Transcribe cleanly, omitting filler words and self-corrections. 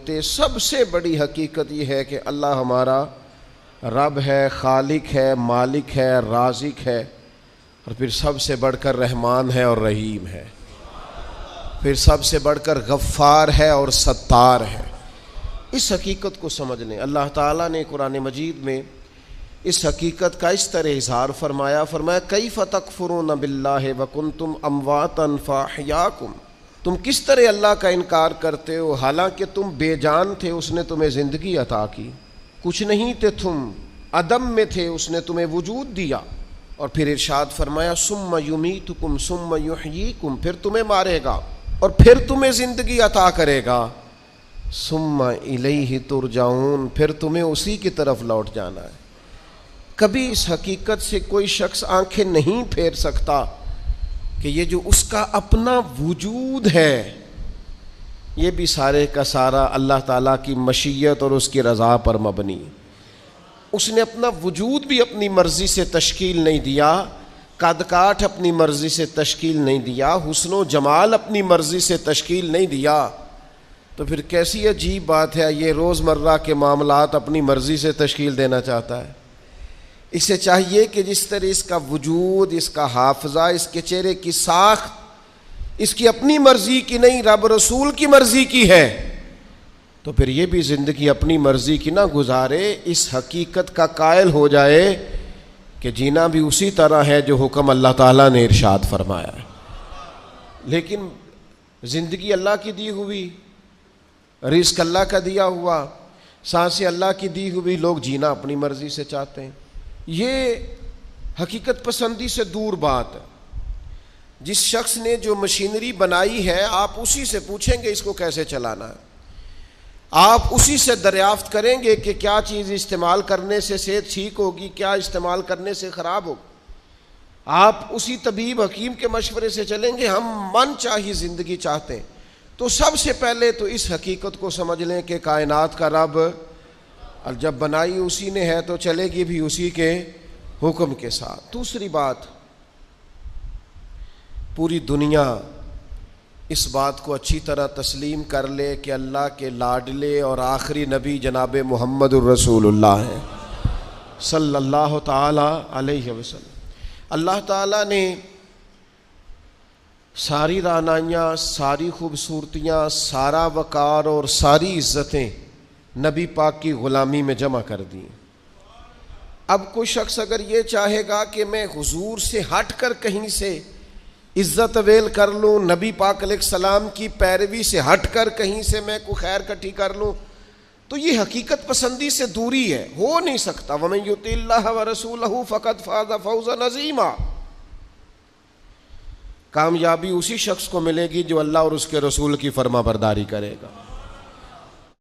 سب سے بڑی حقیقت یہ ہے کہ اللہ ہمارا رب ہے، خالق ہے، مالک ہے، رازق ہے، اور پھر سب سے بڑھ کر رحمان ہے اور رحیم ہے، پھر سب سے بڑھ کر غفار ہے اور ستار ہے۔ اس حقیقت کو سمجھ لیں۔ اللہ تعالیٰ نے قرآن مجید میں اس حقیقت کا اس طرح اظہار فرمایا کیف تکفرون باللہ وکنتم امواتا فاحیاکم، تم کس طرح اللہ کا انکار کرتے ہو حالانکہ تم بے جان تھے، اس نے تمہیں زندگی عطا کی، کچھ نہیں تھے، تم عدم میں تھے، اس نے تمہیں وجود دیا، اور پھر ارشاد فرمایا ثم یمیتکم ثم یحییکم، پھر تمہیں مارے گا اور پھر تمہیں زندگی عطا کرے گا، ثم الیہ ترجعون، پھر تمہیں اسی کی طرف لوٹ جانا ہے۔ کبھی اس حقیقت سے کوئی شخص آنکھیں نہیں پھیر سکتا کہ یہ جو اس کا اپنا وجود ہے یہ بھی سارے کا سارا اللہ تعالیٰ کی مشیت اور اس کی رضا پر مبنی۔ اس نے اپنا وجود بھی اپنی مرضی سے تشکیل نہیں دیا، قد کاٹ اپنی مرضی سے تشکیل نہیں دیا، حسن و جمال اپنی مرضی سے تشکیل نہیں دیا، تو پھر کیسی عجیب بات ہے یہ روزمرہ کے معاملات اپنی مرضی سے تشکیل دینا چاہتا ہے۔ اسے چاہیے کہ جس طرح اس کا وجود، اس کا حافظہ، اس کے چہرے کی ساخت اس کی اپنی مرضی کی نہیں، رب رسول کی مرضی کی ہے، تو پھر یہ بھی زندگی اپنی مرضی کی نہ گزارے، اس حقیقت کا قائل ہو جائے کہ جینا بھی اسی طرح ہے جو حکم اللہ تعالیٰ نے ارشاد فرمایا ہے۔ لیکن زندگی اللہ کی دی ہوئی، رزق اللہ کا دیا ہوا، سانسیں اللہ کی دی ہوئی، لوگ جینا اپنی مرضی سے چاہتے ہیں۔ یہ حقیقت پسندی سے دور بات ہے۔ جس شخص نے جو مشینری بنائی ہے آپ اسی سے پوچھیں گے اس کو کیسے چلانا ہے، آپ اسی سے دریافت کریں گے کہ کیا چیز استعمال کرنے سے صحت ٹھیک ہوگی، کیا استعمال کرنے سے خراب ہوگی، آپ اسی طبیب حکیم کے مشورے سے چلیں گے۔ ہم من چاہی زندگی چاہتے ہیں تو سب سے پہلے تو اس حقیقت کو سمجھ لیں کہ کائنات کا رب، اور جب بنائی اسی نے ہے تو چلے گی بھی اسی کے حکم کے ساتھ۔ دوسری بات، پوری دنیا اس بات کو اچھی طرح تسلیم کر لے کہ اللہ کے لاڈلے اور آخری نبی جناب محمد الرسول اللہ ہیں صلی اللہ تعالی علیہ وسلم۔ اللہ تعالیٰ نے ساری رعنائیاں، ساری خوبصورتیاں، سارا وقار اور ساری عزتیں نبی پاک کی غلامی میں جمع کر دی۔ اب کوئی شخص اگر یہ چاہے گا کہ میں حضور سے ہٹ کر کہیں سے عزت اویل کر لوں، نبی پاک علیہ السلام کی پیروی سے ہٹ کر کہیں سے میں کوئی خیر کٹھی کر لوں، تو یہ حقیقت پسندی سے دوری ہے، ہو نہیں سکتا۔ وَمَن يُطِعِ اللَّهَ وَرَسُولَهُ فَقَدْ فَازَ فَوْزًا عَظِيمًا۔ کامیابی اسی شخص کو ملے گی جو اللہ اور اس کے رسول کی فرما برداری کرے گا۔